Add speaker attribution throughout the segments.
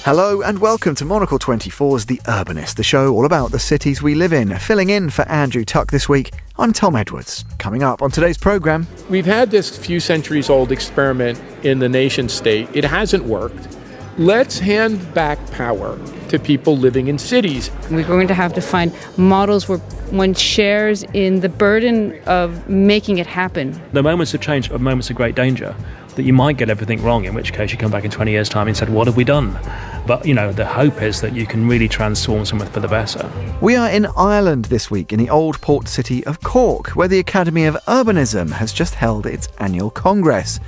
Speaker 1: Hello and welcome to Monocle 24's The Urbanist, the show all about the cities we live in. Filling in for Andrew Tuck this week, I'm Tom Edwards. Coming up on today's programme...
Speaker 2: We've had this few centuries old experiment in the nation state. It hasn't worked. Let's hand back power to people living in cities.
Speaker 3: We're going to have to find models where one shares in the burden of making it happen.
Speaker 4: The moments of change are moments of great danger, that you might get everything wrong, in which case you come back in 20 years' time and said, what have we done? But, the hope is that you can really transform something for the better.
Speaker 1: We are in Ireland this week, in the old port city of Cork, where the Academy of Urbanism has just held its annual congress.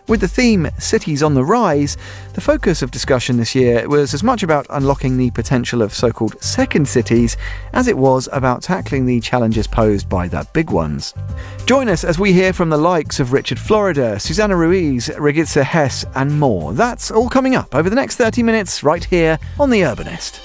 Speaker 1: With the theme Cities on the Rise, the focus of discussion this year was as much about unlocking the potential of so-called second cities as it was about tackling the challenges posed by the big ones. Join us as we hear from the likes of Richard Florida, Susanna Ruiz, Regitze Hess and more. That's all coming up over the next 30 minutes right here on The Urbanist.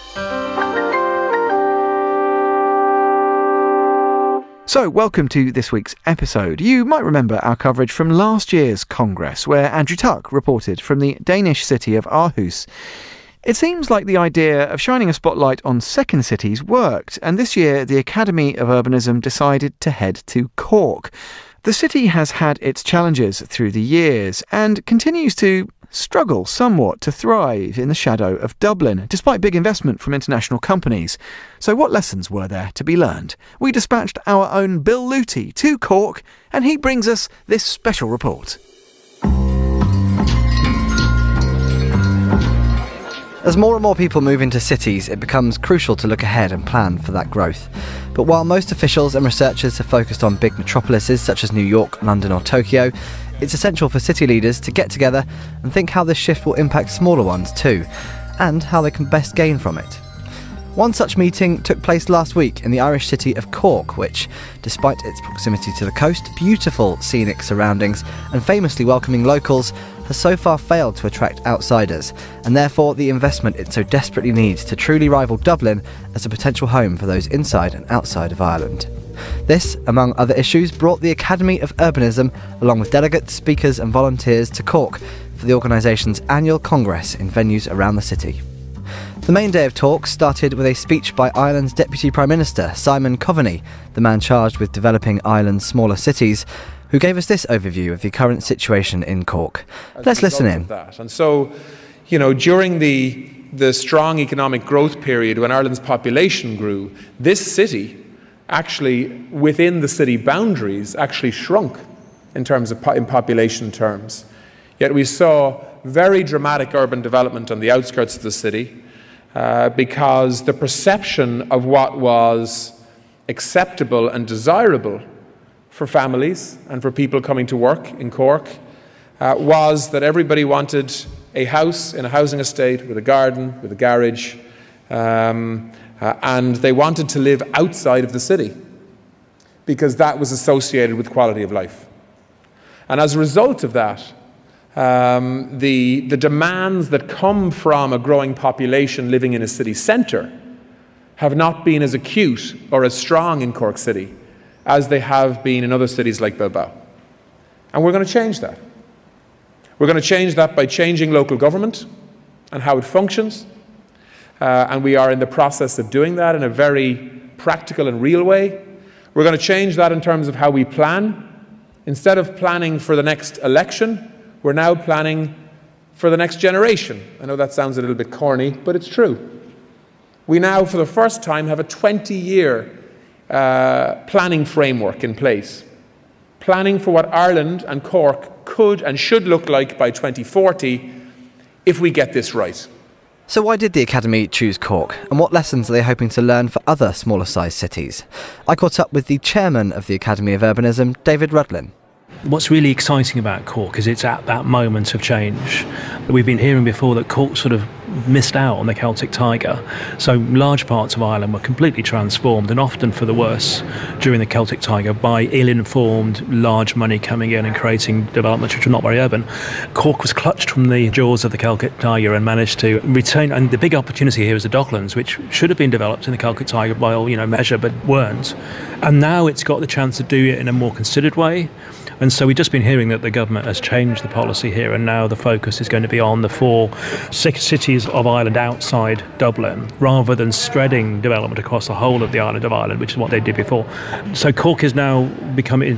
Speaker 1: So, welcome to this week's episode. You might remember our coverage from last year's Congress, where Andrew Tuck reported from the Danish city of Aarhus. It seems like the idea of shining a spotlight on second cities worked, and this year the Academy of Urbanism decided to head to Cork. The city has had its challenges through the years, and continues to struggle somewhat to thrive in the shadow of Dublin, despite big investment from international companies. So what lessons were there to be learned? We dispatched our own Bill Luty to Cork, and he brings us this special report.
Speaker 5: As more and more people move into cities, it becomes crucial to look ahead and plan for that growth. But while most officials and researchers have focused on big metropolises such as New York, London or Tokyo, it's essential for city leaders to get together and think how this shift will impact smaller ones too, and how they can best gain from it. One such meeting took place last week in the Irish city of Cork, which, despite its proximity to the coast, beautiful scenic surroundings and famously welcoming locals, has so far failed to attract outsiders, and therefore the investment it so desperately needs to truly rival Dublin as a potential home for those inside and outside of Ireland. This, among other issues, brought the Academy of Urbanism, along with delegates, speakers and volunteers, to Cork for the organisation's annual congress in venues around the city. The main day of talks started with a speech by Ireland's Deputy Prime Minister, Simon Coveney, the man charged with developing Ireland's smaller cities, who gave us this overview of the current situation in Cork. Let's listen in.
Speaker 2: And so, during the strong economic growth period when Ireland's population grew, this city actually, within the city boundaries, actually shrunk in terms of in population terms. Yet we saw very dramatic urban development on the outskirts of the city because the perception of what was acceptable and desirable for families and for people coming to work in Cork was that everybody wanted a house in a housing estate with a garden, with a garage, and they wanted to live outside of the city because that was associated with quality of life. And as a result of that, the demands that come from a growing population living in a city centre have not been as acute or as strong in Cork City as they have been in other cities like Bilbao. And we're going to change that. We're going to change that by changing local government and how it functions. And we are in the process of doing that in a very practical and real way. We're going to change that in terms of how we plan. Instead of planning for the next election, we're now planning for the next generation. I know that sounds a little bit corny, but it's true. We now, for the first time, have a 20-year planning framework in place. Planning for what Ireland and Cork could and should look like by 2040 if we get this right.
Speaker 5: So why did the Academy choose Cork, and what lessons are they hoping to learn for other smaller-sized cities? I caught up with the chairman of the Academy of Urbanism, David Rudlin.
Speaker 4: What's really exciting about Cork is it's at that moment of change. We've been hearing before that Cork sort of missed out on the Celtic Tiger, so large parts of Ireland were completely transformed, and often for the worse, during the Celtic Tiger by ill-informed, large money coming in and creating developments which were not very urban. Cork was clutched from the jaws of the Celtic Tiger and managed to retain, and the big opportunity here is the Docklands, which should have been developed in the Celtic Tiger by all measure, but weren't. And now it's got the chance to do it in a more considered way. And so we've just been hearing that the government has changed the policy here, and now the focus is going to be on the 4 cities of Ireland outside Dublin, rather than spreading development across the whole of the island of Ireland, which is what they did before. So Cork is now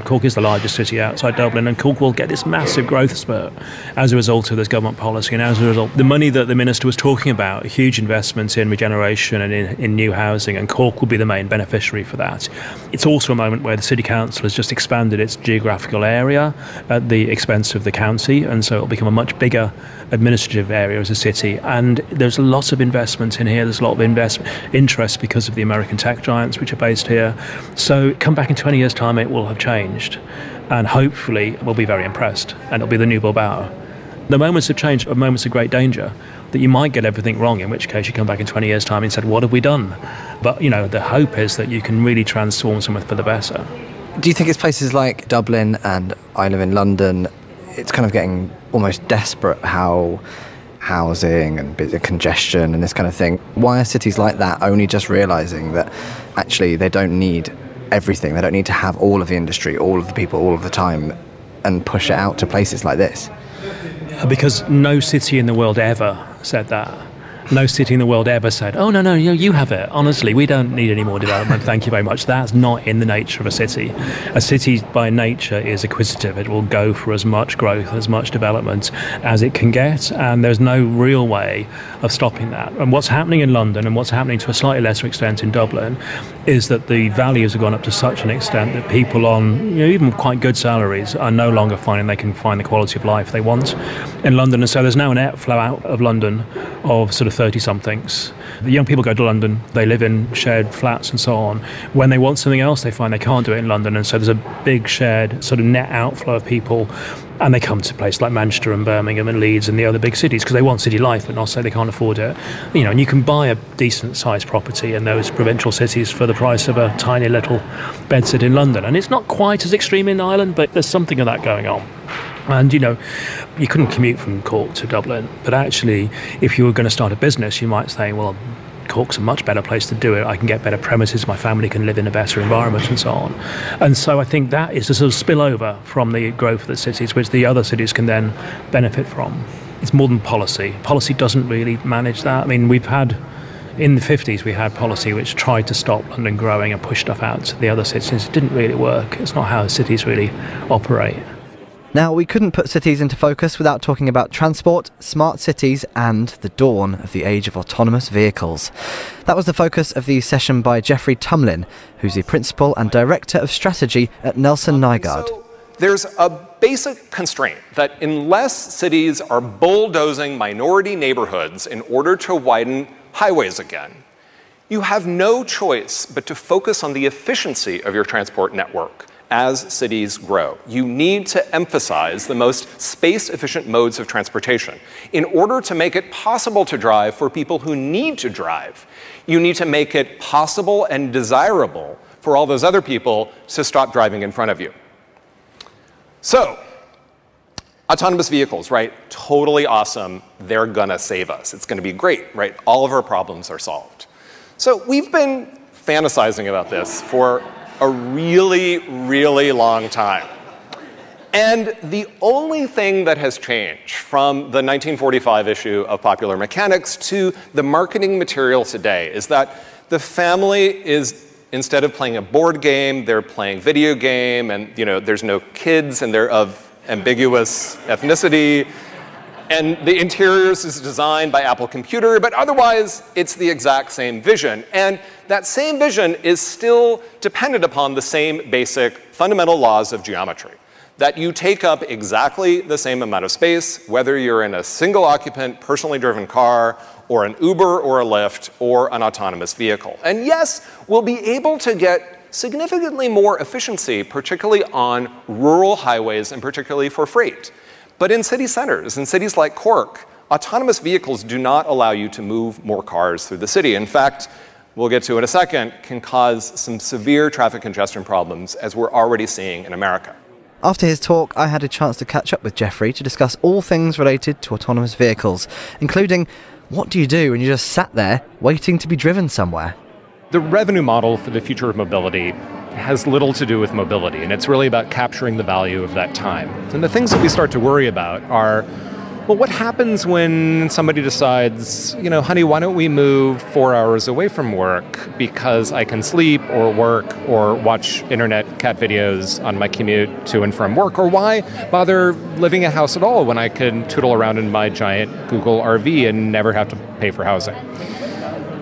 Speaker 4: Cork is the largest city outside Dublin, and Cork will get this massive growth spurt as a result of this government policy. And as a result, the money that the minister was talking about, huge investments in regeneration and in new housing, and Cork will be the main beneficiary for that. It's also a moment where the City Council has just expanded its geographical area at the expense of the county, and so it'll become a much bigger administrative area as a city. And there's lots of investment in here. There's a lot of interest because of the American tech giants which are based here. So come back in 20 years' time, it will have changed, and hopefully we'll be very impressed, and it'll be the new Bilbao. The moments of change are moments of great danger, that you might get everything wrong, in which case you come back in 20 years' time and said, what have we done? But, the hope is that you can really transform something for the better.
Speaker 5: Do you think it's places like Dublin, and I live in London, it's kind of getting almost desperate how housing and bit of congestion and this kind of thing? Why are cities like that only just realising that actually they don't need everything? They don't need to have all of the industry, all of the people, all of the time, and push it out to places like this?
Speaker 4: Because no city in the world ever said that. No city in the world ever said, oh, no, you have it. Honestly, we don't need any more development. Thank you very much. That's not in the nature of a city. A city by nature is acquisitive. It will go for as much growth, as much development as it can get. And there's no real way of stopping that. And what's happening in London, and what's happening to a slightly lesser extent in Dublin, is that the values have gone up to such an extent that people on even quite good salaries are no longer finding they can find the quality of life they want in London. And so there's now an outflow out of London of sort of 30-somethings. The young people go to London, they live in shared flats and so on. When they want something else, they find they can't do it in London, and so there's a big shared sort of net outflow of people, and they come to places like Manchester and Birmingham and Leeds and the other big cities because they want city life, but not so they can't afford it. And you can buy a decent-sized property in those provincial cities for the price of a tiny little bedsit in London, and it's not quite as extreme in Ireland, but there's something of that going on. And, you couldn't commute from Cork to Dublin, but actually, if you were going to start a business, you might say, well, Cork's a much better place to do it. I can get better premises, my family can live in a better environment, and so on. And so I think that is a sort of spillover from the growth of the cities, which the other cities can then benefit from. It's more than policy. Policy doesn't really manage that. I mean, in the 50s, we had policy which tried to stop London growing and push stuff out to the other cities. It didn't really work. It's not how cities really operate.
Speaker 5: Now, we couldn't put cities into focus without talking about transport, smart cities, and the dawn of the age of autonomous vehicles. That was the focus of the session by Geoffrey Tumlin, who's the Principal and Director of Strategy at Nelson Nygaard.
Speaker 6: So there's a basic constraint that unless cities are bulldozing minority neighborhoods in order to widen highways again, you have no choice but to focus on the efficiency of your transport network. As cities grow, you need to emphasize the most space-efficient modes of transportation. In order to make it possible to drive for people who need to drive, you need to make it possible and desirable for all those other people to stop driving in front of you. So, autonomous vehicles, right? Totally awesome. They're gonna save us. It's gonna be great, right? All of our problems are solved. So we've been fantasizing about this for a really, really long time. And the only thing that has changed from the 1945 issue of Popular Mechanics to the marketing material today is that the family is, instead of playing a board game, they're playing video game, and there's no kids, and they're of ambiguous ethnicity. And the interiors is designed by Apple Computer, but otherwise it's the exact same vision. And that same vision is still dependent upon the same basic fundamental laws of geometry, that you take up exactly the same amount of space, whether you're in a single occupant, personally driven car, or an Uber or a Lyft, or an autonomous vehicle. And yes, we'll be able to get significantly more efficiency, particularly on rural highways and particularly for freight. But in city centers, in cities like Cork, autonomous vehicles do not allow you to move more cars through the city. In fact, we'll get to in a second, can cause some severe traffic congestion problems, as we're already seeing in America.
Speaker 5: After his talk, I had a chance to catch up with Geoffrey to discuss all things related to autonomous vehicles, including what do you do when you just sat there waiting to be driven somewhere?
Speaker 7: The revenue model for the future of mobility
Speaker 6: has little to do with mobility, and it's really about capturing the value of that time. And the things that we start to worry about are, well, what happens when somebody decides, honey, why don't we move 4 hours away from work because I can sleep or work or watch internet cat videos on my commute to and from work? Or why bother living in a house at all when I can tootle around in my giant Google RV and never have to pay for housing?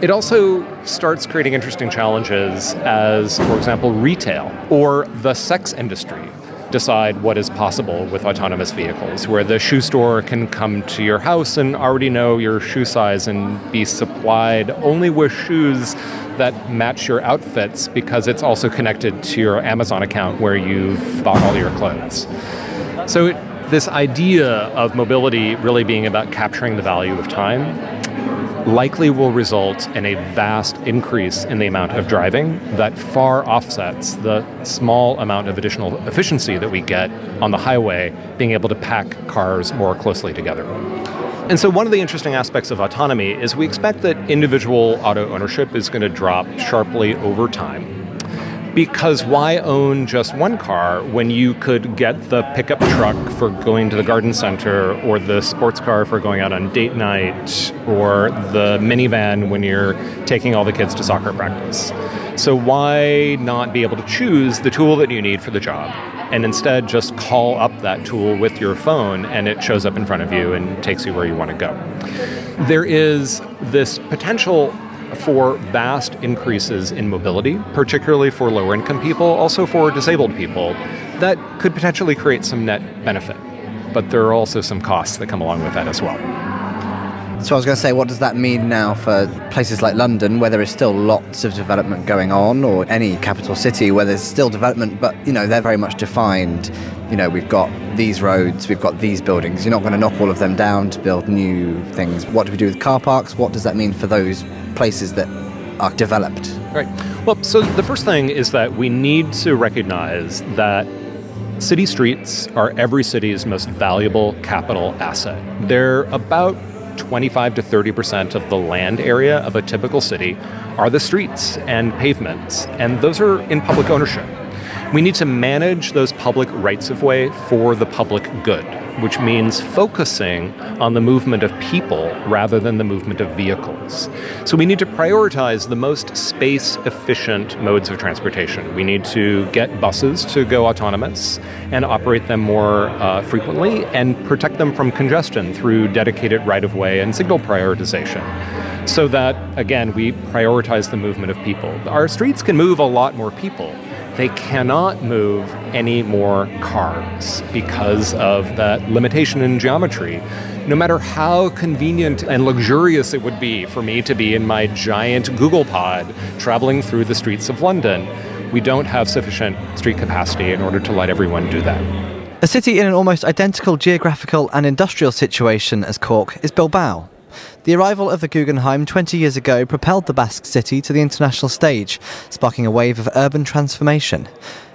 Speaker 6: It also starts creating interesting challenges as, for example, retail or the sex industry decide what is possible with autonomous vehicles, where the shoe store can come to your house and already know your shoe size and be supplied only with shoes that match your outfits because it's also connected to your Amazon account where you've bought all your clothes. So this idea of mobility really being about capturing the value of time likely will result in a vast increase in the amount of driving that far offsets the small amount of additional efficiency that we get on the highway, being able to pack cars more closely together. And so one of the interesting aspects of autonomy is we expect that individual auto ownership is going to drop sharply over time. Because why own just one car when you could get the pickup truck for going to the garden center, or the sports car for going out on date night, or the minivan when you're taking all the kids to soccer practice? So why not be able to choose the tool that you need for the job and instead just call up that tool with your phone and it shows up in front of you and takes you where you want to go? There is this potential for vast increases in mobility, particularly for lower-income people, also for disabled people, that could potentially create some net benefit. But there are also some costs that come along with that as well.
Speaker 5: So I was going to say, what does that mean now for places like London, where there is still lots of development going on, or any capital city where there's still development, but, they're very much defined. We've got these roads, we've got these buildings. You're not going to knock all of them down to build new things. What do we do with car parks? What does that mean for those places that are developed?
Speaker 6: Right. Well, so the first thing is that we need to recognize that city streets are every city's most valuable capital asset. They're about 25 to 30% of the land area of a typical city are the streets and pavements, and those are in public ownership. We need to manage those public rights-of-way for the public good, which means focusing on the movement of people rather than the movement of vehicles. So we need to prioritize the most space-efficient modes of transportation. We need to get buses to go autonomous and operate them more frequently and protect them from congestion through dedicated right-of-way and signal prioritization, so that, again, we prioritize the movement of people. Our streets can move a lot more people. They cannot move any more cars because of that limitation in geometry. No matter how convenient and luxurious it would be for me to be in my giant Google pod traveling through the streets of London, we don't have sufficient street capacity in order to let everyone do that.
Speaker 5: A city in an almost identical geographical and industrial situation as Cork is Bilbao. The arrival of the Guggenheim 20 years ago propelled the Basque city to the international stage, sparking a wave of urban transformation.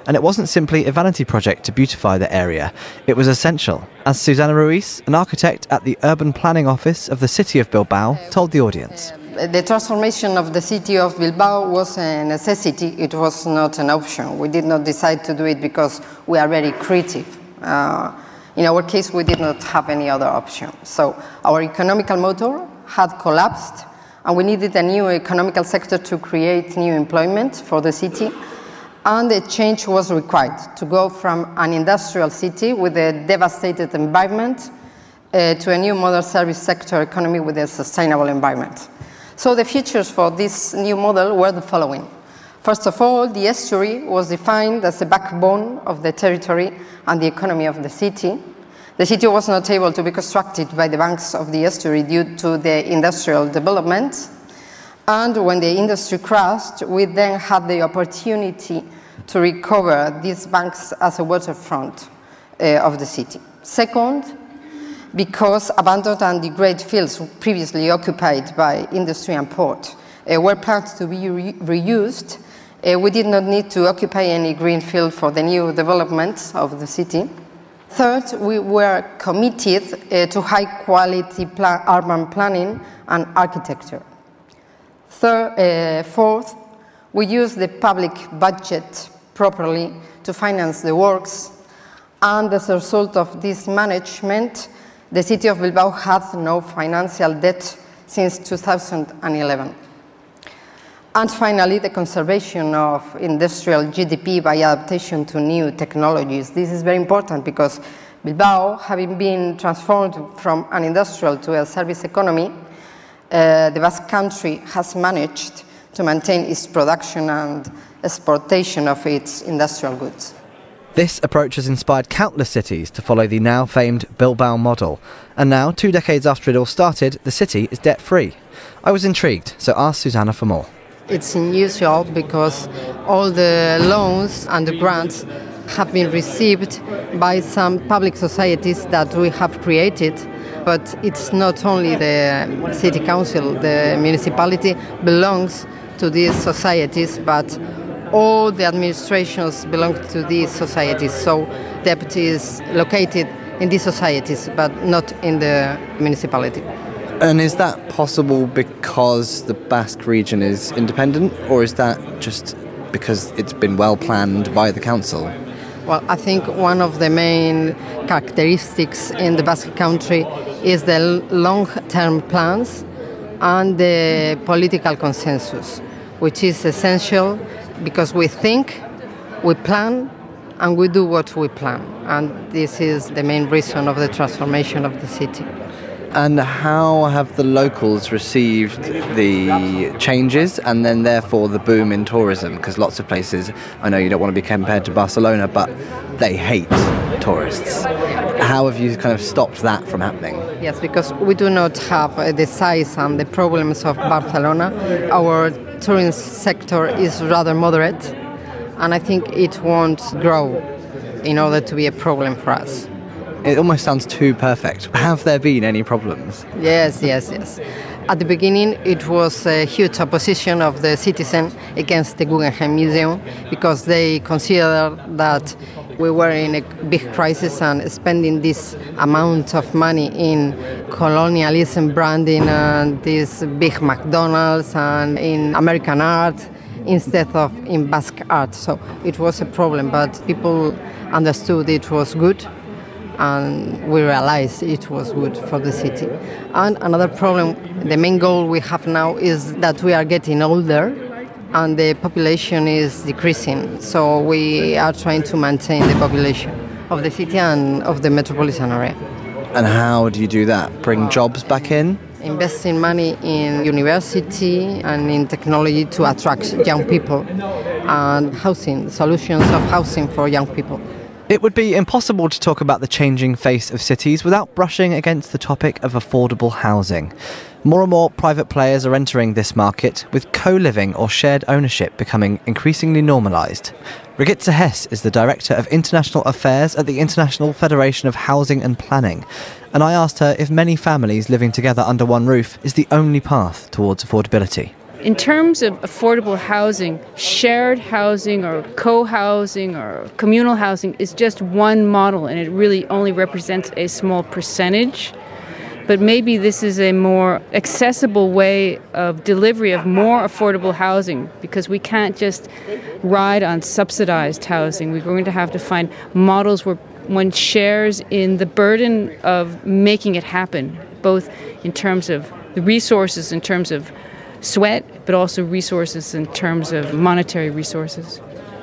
Speaker 5: And it wasn't simply a vanity project to beautify the area, it was essential, as Susana Ruiz, an architect at the Urban Planning Office of the city of Bilbao, told the audience.
Speaker 7: The transformation of the city of Bilbao was a necessity, it was not an option. We did not decide to do it because we are very creative. In our case, we did not have any other option. So our economical motor had collapsed, and we needed a new economical sector to create new employment for the city. And a change was required to go from an industrial city with a devastated environment to a new modern service sector economy with a sustainable environment. So the features for this new model were the following. First of all, the estuary was defined as the backbone of the territory and the economy of the city. The city was not able to be constructed by the banks of the estuary due to the industrial development. And when the industry crashed, we then had the opportunity to recover these banks as a waterfront of the city. Second, because abandoned and degraded fields previously occupied by industry and port were planned to be reused, we did not need to occupy any green field for the new development of the city. Third, we were committed to high-quality urban planning and architecture. Fourth, we used the public budget properly to finance the works. And as a result of this management, the city of Bilbao had no financial debt since 2011. And finally, the conservation of industrial GDP by adaptation to new technologies. This is very important because Bilbao, having been transformed from an industrial to a service economy, the Basque Country has managed to maintain its production and exportation of its industrial goods.
Speaker 5: This approach has inspired countless cities to follow the now famed Bilbao model. And now, 2 decades after it all started, the city is debt-free. I was intrigued, so asked Susanna for more.
Speaker 7: It's unusual because all the loans and the grants have been received by some public societies that we have created. But it's not only the city council, the municipality belongs to these societies, but all the administrations belong to these societies. So debt is located in these societies, but not in the municipality.
Speaker 5: And is that possible because the Basque region is independent, or is that just because it's been well planned by the council?
Speaker 7: Well, I think one of the main characteristics in the Basque Country is the long-term plans and the political consensus, which is essential because we think, we plan, and we do what we plan. And this is the main reason of the transformation of the city.
Speaker 5: And how have the locals received the changes and then therefore the boom in tourism? Because lots of places, I know you don't want to be compared to Barcelona, but they hate tourists. How have you kind of stopped that from happening?
Speaker 7: Yes, because we do not have the size and the problems of Barcelona. Our tourism sector is rather moderate, and I think it won't grow in order to be a problem for us.
Speaker 5: It almost sounds too perfect. Have there been any problems?
Speaker 7: Yes. At the beginning, it was a huge opposition of the citizens against the Guggenheim Museum because they considered that we were in a big crisis and spending this amount of money in colonialism branding and this big McDonald's and in American art instead of in Basque art. So it was a problem, but people understood it was good. And we realized it was good for the city. And another problem, the main goal we have now is that we are getting older and the population is decreasing. So we are trying to maintain the population of the city and of the metropolitan area.
Speaker 5: And how do you do that? Bring jobs back in?
Speaker 7: Investing money in university and in technology to attract young people and housing, solutions of housing for young people.
Speaker 5: It would be impossible to talk about the changing face of cities without brushing against the topic of affordable housing. More and more private players are entering this market, with co-living or shared ownership becoming increasingly normalised. Regitze Hess is the Director of International Affairs at the International Federation of Housing and Planning, and I asked her if many families living together under one roof is the only path towards affordability.
Speaker 3: In terms of affordable housing, shared housing or co-housing or communal housing is just one model, and it really only represents a small percentage. But maybe this is a more accessible way of delivery of more affordable housing, because we can't just ride on subsidized housing. We're going to have to find models where one shares in the burden of making it happen, both in terms of the resources, in terms of sweat, but also resources in terms of monetary resources.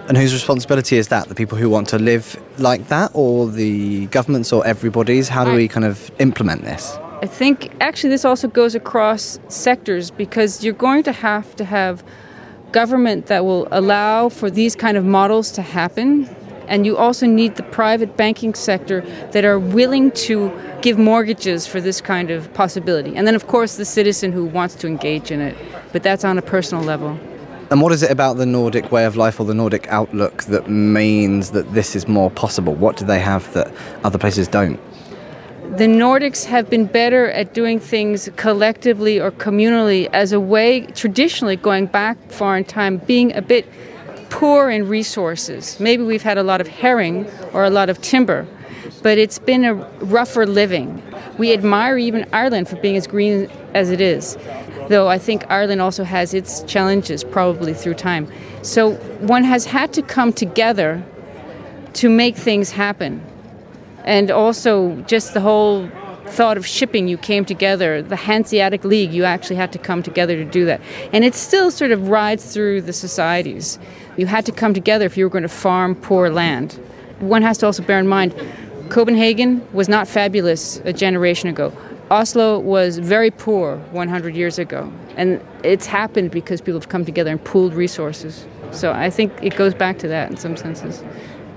Speaker 5: And whose responsibility is that? The people who want to live like that, or the governments, or everybody's? How do we kind of implement this?
Speaker 3: I think actually this also goes across sectors, because you're going to have government that will allow for these kind of models to happen. And you also need the private banking sector that are willing to give mortgages for this kind of possibility. And then, of course, the citizen who wants to engage in it. But that's on a personal level.
Speaker 5: And what is it about the Nordic way of life or the Nordic outlook that means that this is more possible? What do they have that other places don't?
Speaker 3: The Nordics have been better at doing things collectively or communally as a way, traditionally going back far in time, being a bit poor in resources. Maybe we've had a lot of herring or a lot of timber, but it's been a rougher living. We admire even Ireland for being as green as it is. though I think Ireland also has its challenges probably through time. So one has had to come together to make things happen. And also just the whole thought of shipping, you came together. The Hanseatic League, you actually had to come together to do that. And it still sort of rides through the societies. You had to come together if you were going to farm poor land. One has to also bear in mind, Copenhagen was not fabulous a generation ago. Oslo was very poor 100 years ago. And it's happened because people have come together and pooled resources. So I think it goes back to that in some senses.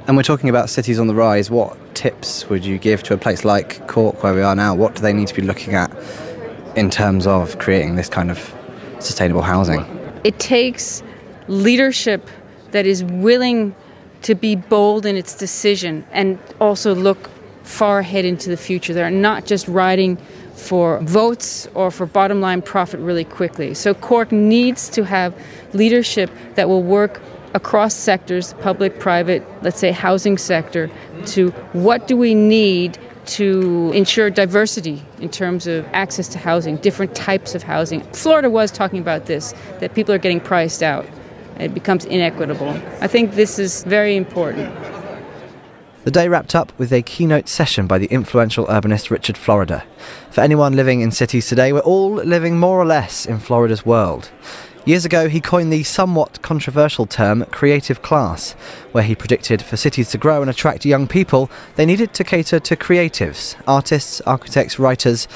Speaker 5: And we're talking about cities on the rise. What tips would you give to a place like Cork, where we are now? What do they need to be looking at in terms of creating this kind of sustainable housing?
Speaker 3: It takes leadership that is willing to be bold in its decision and also look far ahead into the future. They're not just riding for votes or for bottom line profit really quickly. So Cork needs to have leadership that will work across sectors, public, private, let's say housing sector, to what do we need to ensure diversity in terms of access to housing, different types of housing. Florida was talking about this, that people are getting priced out. It becomes inequitable. I think this is very important.
Speaker 5: The day wrapped up with a keynote session by the influential urbanist Richard Florida. For anyone living in cities today, we're all living more or less in Florida's world. Years ago, he coined the somewhat controversial term creative class, where he predicted for cities to grow and attract young people, they needed to cater to creatives, artists, architects, writers,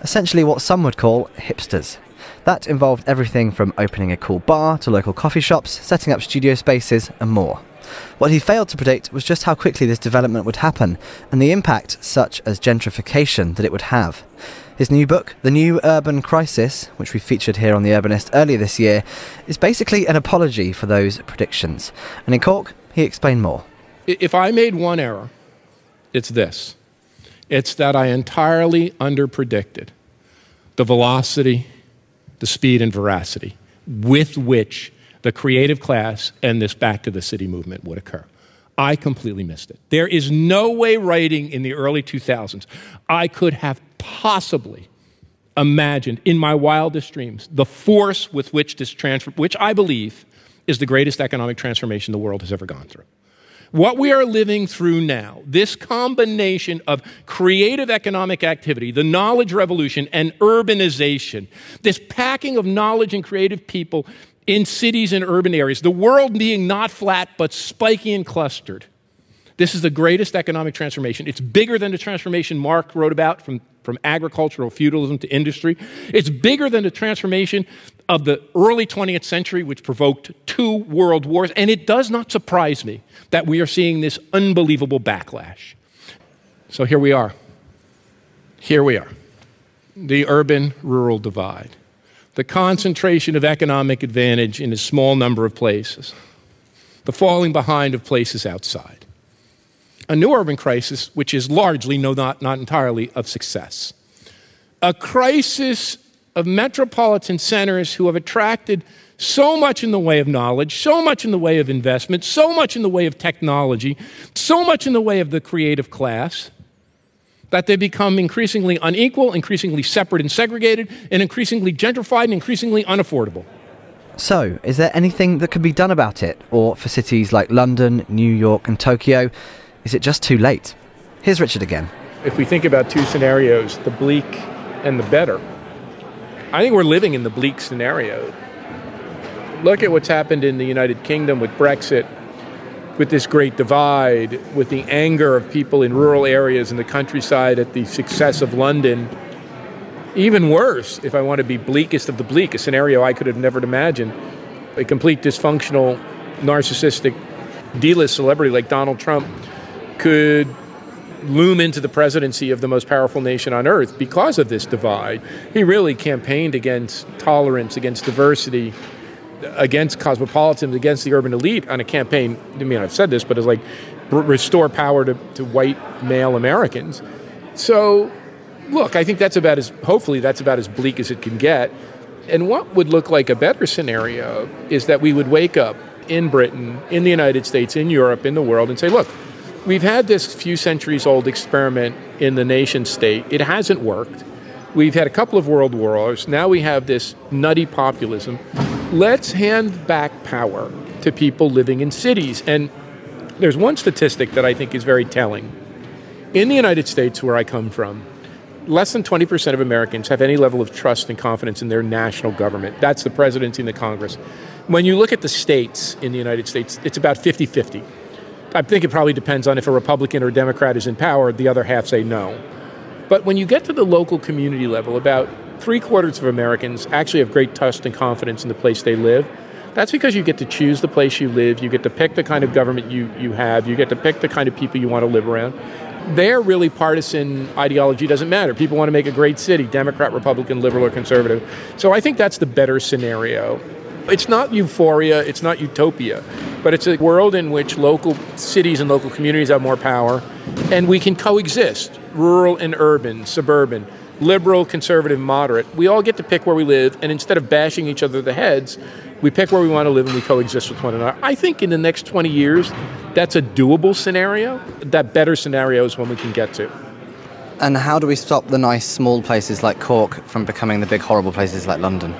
Speaker 5: essentially what some would call hipsters. That involved everything from opening a cool bar to local coffee shops, setting up studio spaces and more. What he failed to predict was just how quickly this development would happen and the impact, such as gentrification, that it would have. His new book, The New Urban Crisis, which we featured here on The Urbanist earlier this year, is basically an apology for those predictions. And in Cork, he explained more.
Speaker 8: If I made one error, it's this. It's that I entirely underpredicted the velocity, the speed and veracity with which the creative class and this back to the city movement would occur. I completely missed it. There is no way writing in the early 2000s I could have possibly imagined in my wildest dreams the force with which this which I believe is the greatest economic transformation the world has ever gone through. What we are living through now, this combination of creative economic activity, the knowledge revolution, and urbanization, this packing of knowledge and creative people in cities and urban areas, the world being not flat but spiky and clustered. This is the greatest economic transformation. It's bigger than the transformation Marx wrote about from agricultural feudalism to industry. It's bigger than the transformation of the early 20th century, which provoked 2 world wars. And it does not surprise me that we are seeing this unbelievable backlash. So here we are. Here we are. The urban-rural divide. The concentration of economic advantage in a small number of places. The falling behind of places outside. A new urban crisis, which is largely, not entirely, of success. A crisis of metropolitan centers who have attracted so much in the way of knowledge, so much in the way of investment, so much in the way of technology, so much in the way of the creative class, that they become increasingly unequal, increasingly separate and segregated, and increasingly gentrified and increasingly unaffordable.
Speaker 5: So, is there anything that can be done about it? Or for cities like London, New York and Tokyo, is it just too late? Here's Richard again.
Speaker 8: If we think about 2 scenarios, the bleak and the better, I think we're living in the bleak scenario. Look at what's happened in the United Kingdom with Brexit, with this great divide, with the anger of people in rural areas in the countryside at the success of London. Even worse, if I want to be bleakest of the bleak, a scenario I could have never imagined, a complete dysfunctional, narcissistic, D-list celebrity like Donald Trump could loom into the presidency of the most powerful nation on earth because of this divide. He really campaigned against tolerance, against diversity, against cosmopolitanism, against the urban elite on a campaign, I mean, I've said this, but it's like restore power to white male Americans. So, look, I think hopefully that's about as bleak as it can get. And what would look like a better scenario is that we would wake up in Britain, in the United States, in Europe, in the world, and say, look, we've had this few centuries old experiment in the nation state. It hasn't worked. We've had a couple of world wars. Now we have this nutty populism. Let's hand back power to people living in cities. And there's one statistic that I think is very telling. In the United States, where I come from, less than 20% of Americans have any level of trust and confidence in their national government. That's the presidency and the Congress. When you look at the states in the United States, it's about 50-50. I think it probably depends on if a Republican or Democrat is in power, the other half say no. But when you get to the local community level, about 3/4 of Americans actually have great trust and confidence in the place they live. That's because you get to choose the place you live, you get to pick the kind of government you have, you get to pick the kind of people you want to live around. There, really, partisan ideology doesn't matter. People want to make a great city, Democrat, Republican, liberal, or conservative. So I think that's the better scenario. It's not euphoria, it's not utopia, but it's a world in which local cities and local communities have more power, and we can coexist, rural and urban, suburban, liberal, conservative, moderate. We all get to pick where we live, and instead of bashing each other in the heads, we pick where we want to live and we coexist with one another. I think in the next 20 years, that's a doable scenario. That better scenario is one we can get to.
Speaker 5: And how do we stop the nice small places like Cork from becoming the big horrible places like London?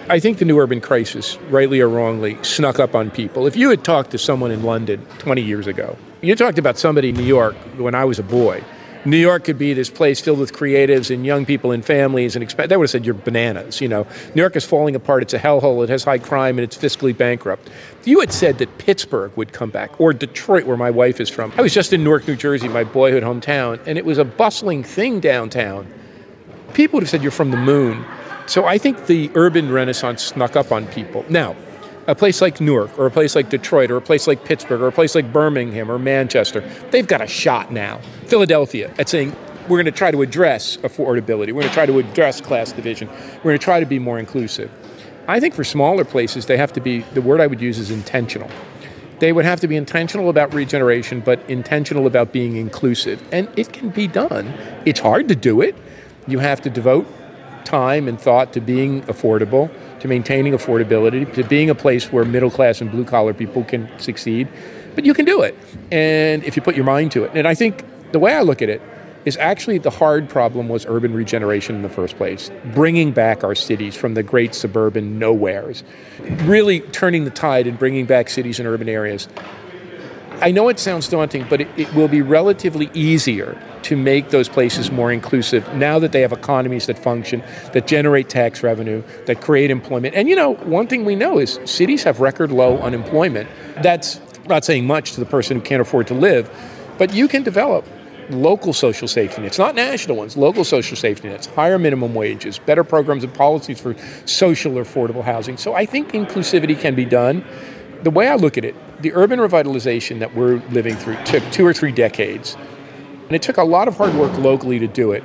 Speaker 8: I think the new urban crisis, rightly or wrongly, snuck up on people. If you had talked to someone in London 20 years ago, you talked about somebody in New York when I was a boy, New York could be this place filled with creatives and young people and families, and they would have said, you're bananas. You know, New York is falling apart. It's a hellhole. It has high crime, and it's fiscally bankrupt. If you had said that Pittsburgh would come back, or Detroit, where my wife is from. I was just in Newark, New Jersey, my boyhood hometown, and it was a bustling thing downtown. People would have said, you're from the moon. So I think the urban renaissance snuck up on people. Now, a place like Newark, or a place like Detroit, or a place like Pittsburgh, or a place like Birmingham or Manchester, they've got a shot now. Philadelphia, at saying, we're going to try to address affordability. We're going to try to address class division. We're going to try to be more inclusive. I think for smaller places, they have to be, the word I would use is intentional. They would have to be intentional about regeneration, but intentional about being inclusive. And it can be done. It's hard to do it. You have to devote time and thought to being affordable, to maintaining affordability, to being a place where middle-class and blue-collar people can succeed. But you can do it, and if you put your mind to it. And I think the way I look at it is actually the hard problem was urban regeneration in the first place, bringing back our cities from the great suburban nowheres, really turning the tide and bringing back cities and urban areas. I know it sounds daunting, but it will be relatively easier to make those places more inclusive now that they have economies that function, that generate tax revenue, that create employment. And, you know, one thing we know is cities have record low unemployment. That's not saying much to the person who can't afford to live, but you can develop local social safety nets, not national ones, local social safety nets, higher minimum wages, better programs and policies for social or affordable housing. So I think inclusivity can be done. The way I look at it, the urban revitalization that we're living through took 2 or 3 decades. And it took a lot of hard work locally to do it.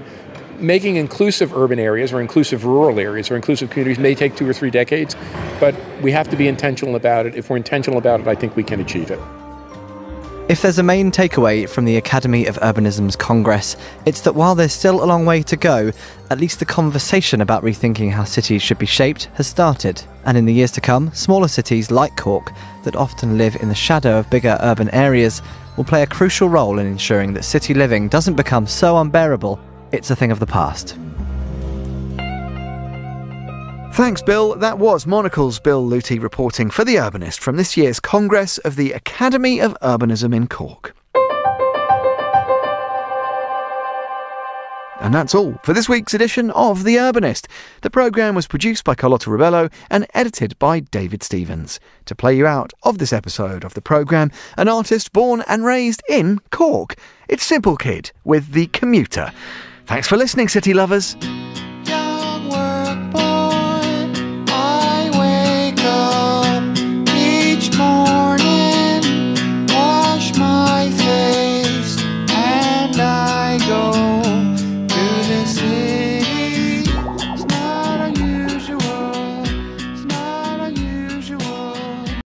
Speaker 8: Making inclusive urban areas or inclusive rural areas or inclusive communities may take 2 or 3 decades, but we have to be intentional about it. If we're intentional about it, I think we can achieve it.
Speaker 5: If there's a main takeaway from the Academy of Urbanism's Congress, it's that while there's still a long way to go, at least the conversation about rethinking how cities should be shaped has started. And in the years to come, smaller cities like Cork, that often live in the shadow of bigger urban areas, will play a crucial role in ensuring that city living doesn't become so unbearable it's a thing of the past.
Speaker 1: Thanks, Bill. That was Monocle's Bill Luty reporting for The Urbanist from this year's Congress of the Academy of Urbanism in Cork. And that's all for this week's edition of The Urbanist. The programme was produced by Carlotta Ribello and edited by David Stevens. To play you out of this episode of the programme, an artist born and raised in Cork. It's Simple Kid with The Commuter. Thanks for listening, city lovers.